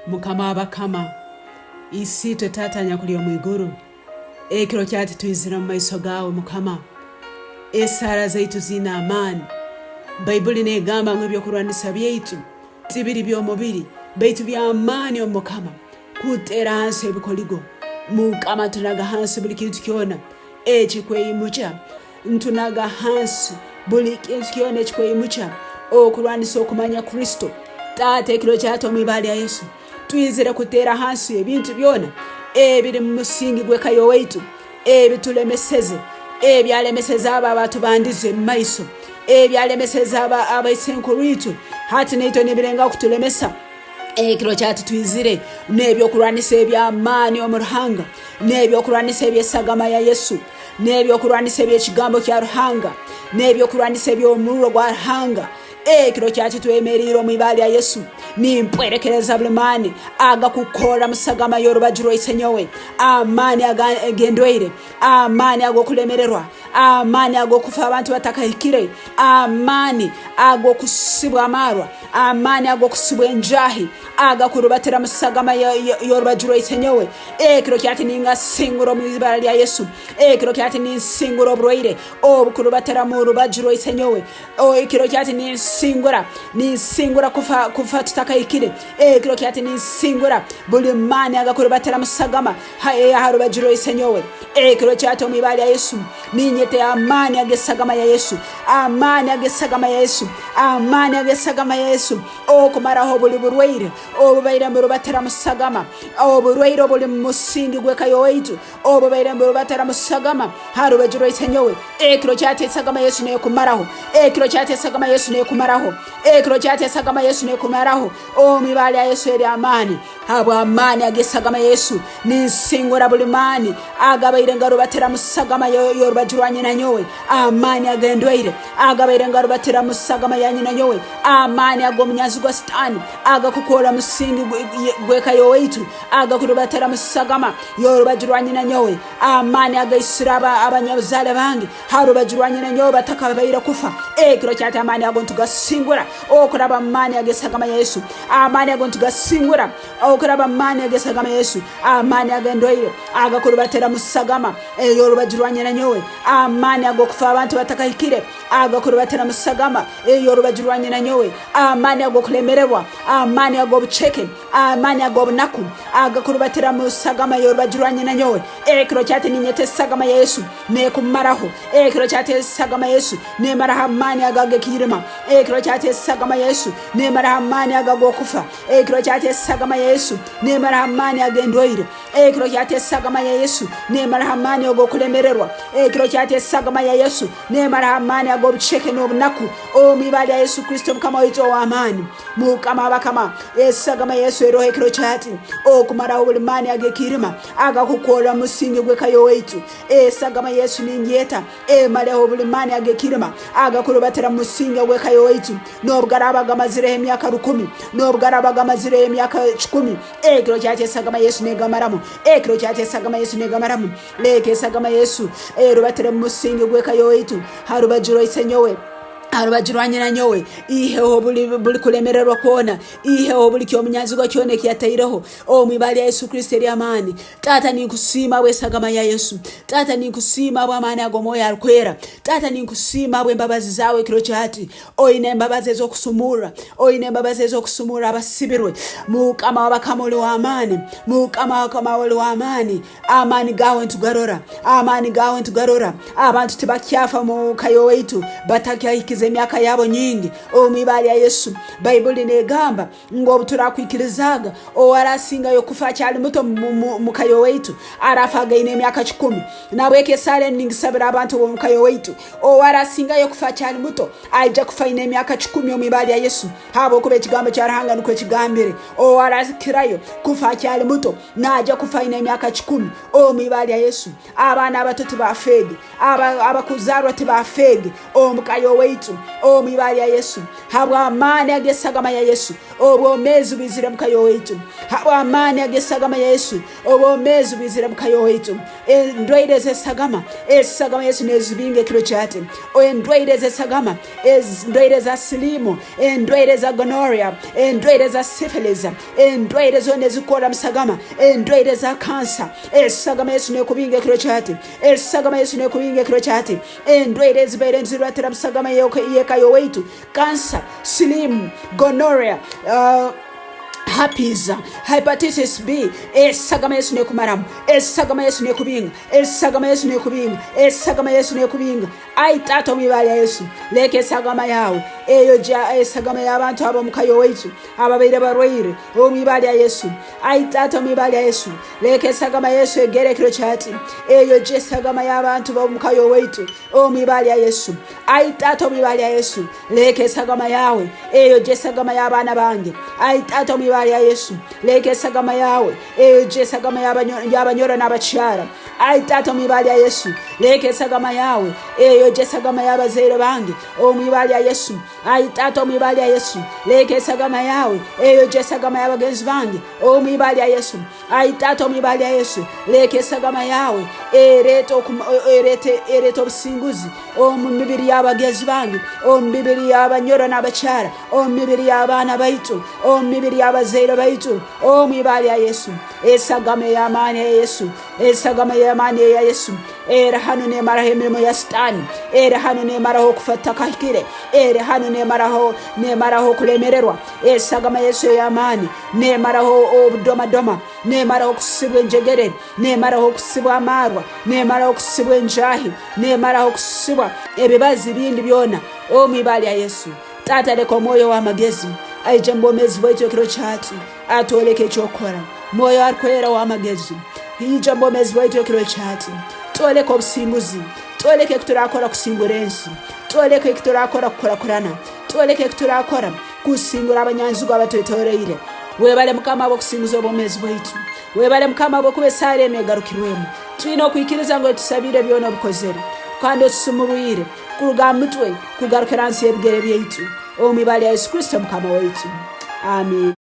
mukama abakama isi tetatanya kuli omwiguru ekiro kyati tuyizira mu maiso gawe mukama esara zaitu zina amani bayibuli negamba ngo ebyokulwanisa byaitu tibiri by'omubiri baitu bya amani omukama kutera hansi ebikoligo mukama tunaga hansi buli kintu kyona ekikweyimucha ntunaga hansi buli kintu kyona ekikweyimucha okulwanisa okumanya Kristo tate ekiro kyato mwibara ya Yesu tuyizira kutera hansi ebintu byona ebiri mu musingi gw'ekayo waitu ebitulemeseze ebyalemeseza abantu bandize mu maiso ebyalemeseza abaisenkuritu hati neito nebirenga kutulemesa ekiro kyati tuyizire nebyokulwanisa eby'amaani omuruhanga nebyokulwanisa ebyesagama ya Yesu nebyokulwanisa ebyekigambo kya Ruhanga nebyokulwanisa eby'omuliro gwa Ruhanga ekiro kyati twemerera mwibara ya Yesu nimpwerekereza buli maani agakukora musagama y'orubajiro isenyowe amaani agendweire amaani agokulemererwa amaani agokufa abantu batakahikire amaani agokusibwa amarwa amaani agokusibwa enjahi agakurubatira musagama y'orubajiro isenyowe ekiro kyati ninga singuro mwibara ya Yesu ekiro kyati ni singuro obroire obukurubatira mu rubajiro isenyowe ekiro kyati ni singura kufa tutakayikire ekiro kyati ni singura buli mani agakurubatira musagama harubajiro isenyowe ekiro kyati mwibara ya Yesu ninyete amani agesagama ya Yesu amani agesagama ya Yesu amani agesagama ya Yesu okumaraho buli burwaire obubaire murubatira musagama oburwaire buli musingi gw'ekayo waitu obubaire murubatira musagama harubajiro isenyowe ekiro kyati sagama Yesu ne kumaraho ekiro kyati sagama Yesu ne kumaraho ekiro kyati sagama Yesu ne kumaraho mwibara ya Yesu eri amani abo amani agesagama Yesu ni singura buli mani agabaire ngarubatira musagama y'orubajiro nyina nyowe amani agendweire agabaire ngarubatira musagama ya nyina nyowe amani agomnyazi gwa stani agakukora musingi gw'ekayo waitu agakurubatira musagama y'orubajiro nyina nyowe amani agaisiraba abanyabuzale bangi harubajiro nyina nyowe batakabaira kufa ekiro kyati amani agontugasingura okuraba amani agesagama Yesu amani agontugasingura okuraba amani agesagama Yesu amani agendweire agakurubatira musagama y'orubajiro nyina nyowe amani agokufa abantu batakahikire agakurubatira musagama y'orubajiro nyina nyowe amani agokulemererwa amani agobucheke amani agobunaku agakurubatira musagama y'orubajiro nyina nyowe ekiro kyati ninyete sagama Yesu ne kumaraho ekiro kyati sagama Yesu ne maraha amani agagekirima ekiro kyati sagama Yesu ne maraha amani agagokufa ekiro kyati sagama Yesu ne maraha amani agendweire ekiro kyati sagama ya Yesu ne maraha amani agokulemererwa ekiro kyati sagama ya Yesu ne maraha amani agobucheke n'obunaku mwibara ya Yesu Kristo mukama waitu wa amani mukama abakama esagama Yesu ero ekiro kyati okumaraho buli mani agekirima agakukora musingi gw'ekayo waitu esagama Yesu ningyeta maleho buli mani agekirima agakurubatira musingi gw'ekayo waitu n'obugarabaga mazire emyaka 10 n'obugarabaga mazire emyaka 10 ekiro kyati sagama Yesu negamaramu ekiro kyati sagama Yesu negamaramu leke sagama Yesu rubatira musingi gw'ekayo waitu harubajiro isenyowe harubajiro nyina nyowe iheho buli kulemererwa kuona iheho buli kyomunyazi gwa kyone kyataireho mwibara ya Yesu Kristo eri amani tata ninkusima bwesagama ya Yesu tata ninkusima bw'amani agomoya alkwera tata ninkusima bw'embabazi zawe ekiro kyati oyine embabazi ezokusumura oyine embabazi ezokusumura abasibirwe mukama wabakamuli wa amani mukama wakamawoli wa amani amani gawe ntugarora amani gawe ntugarora abantu tibakyafa mu kayo waitu batakize emyaka yabo nyingi mwibara ya Yesu bayibuli negamba ngo turakwikirizaga owarasinga yokufa cyali muto mukayo waitu arafaga ine emyaka 10 nabweke sare ningisabira abantu bo mukayo waitu owarasinga yokufa cyali muto aija kufa ine emyaka 10 mwibara ya Yesu habwokuba ekigambo kya Ruhanga nuko kigambire owarakirayo kufa cyali muto naja kufa ine emyaka 10 mwibara ya Yesu abana abatatu bafege abakuzarwa tibafege mukayo waitu waitu omwibara ya Yesu habw'amaani ag'essagama ya Yesu obwomeezi bwizire mu kayo waitu habw'amaani ag'essagama ya Yesu obwomeezi bwizire mu kayo waitu endwaire z'essagama Yesu nezibinga ekiro kyati endwaire z'essagama endwaire za silimu endwaire za gonorrhea endwaire za syphilis endwaire zonna ezikola musagama endwaire za kansa essagama Yesu nekubinga ekiro kyati essagama Yesu nekubinga ekiro kyati endwaire ezibeire nzirwatira musagama yekayo waitu kansa silimu gonorrhea herpes hepatitis B essagama Yesu nekumaramu essagama Yesu nekubinga essagama Yesu nekubinga essagama Yesu nekubinga ai tata omwibara ya Yesu leke essagama yawe eyo ja essagama y'abantu abo mukayo waitu ababeire barwaire omwibara ya Yesu ai tata omwibara ya Yesu leke essagama Yesu egere ekiro kyati eyo je essagama y'abantu bo mukayo waitu omwibara ya Yesu ai tata omwibara ya Yesu leke essagama yawe eyo je essagama y'abana bange ai tata omwibara ya Yesu leke essagama yawe eyo je essagama y'abanyora n'abakyala ai tata omwibara ya Yesu leke essagama yawe eyo je essagama y'abazaire bange omwibara ya Yesu ai tata omwibara ya Yesu leke essagama yawe eyo je essagama y'abagenzi bange omwibara ya Yesu ai tata omwibara ya Yesu leke essagama yawe erete obusinguzi omumibiri y'abagenzi bange omumibiri y'abanyora n'abakyala omumibiri y'abaana baitu omumibiri y'abazaire baitu omwibara ya Yesu essagama y'amaani ya Yesu essagama y'amaani ya Yesu era hano nemaraho emirimo ya Sitaani era hano nemaraho okufata kahikire era hano nemaraho kulemererwa essagama Yesu y'amaani nemaraho obudomadoma nemaraho okusibwa enjegere nemaraho okusibwa amarwa nemaraho okusibwa enjahi nemaraho okusibwa ebibazi bindi byona omwibara ya Yesu tata leka omwoyo w'amagezi aije mbomezi bwaitu ekiro kyati atoleke ekyokukora mwoyo arikwera w'amagezi ije mbomezi bwaitu ekiro kyati toleka obusinguzi toleka ekiturakora kusimbura ensi toleka ekiturakora kukurakurana toleka ekiturakora kusingura abanyanzigo abatwetoreire webale mukama abokusinguza obwomezi bwaitu webale mukama abokuba esaara eno egarukirwemu tulina okwikiriza ngo tusabire byona obukozere kandi otusumubwire kuruga mutwe kugarukira nsi y'ebigere byaitu omwibara ya Yesu Kristo mukama waitu amen.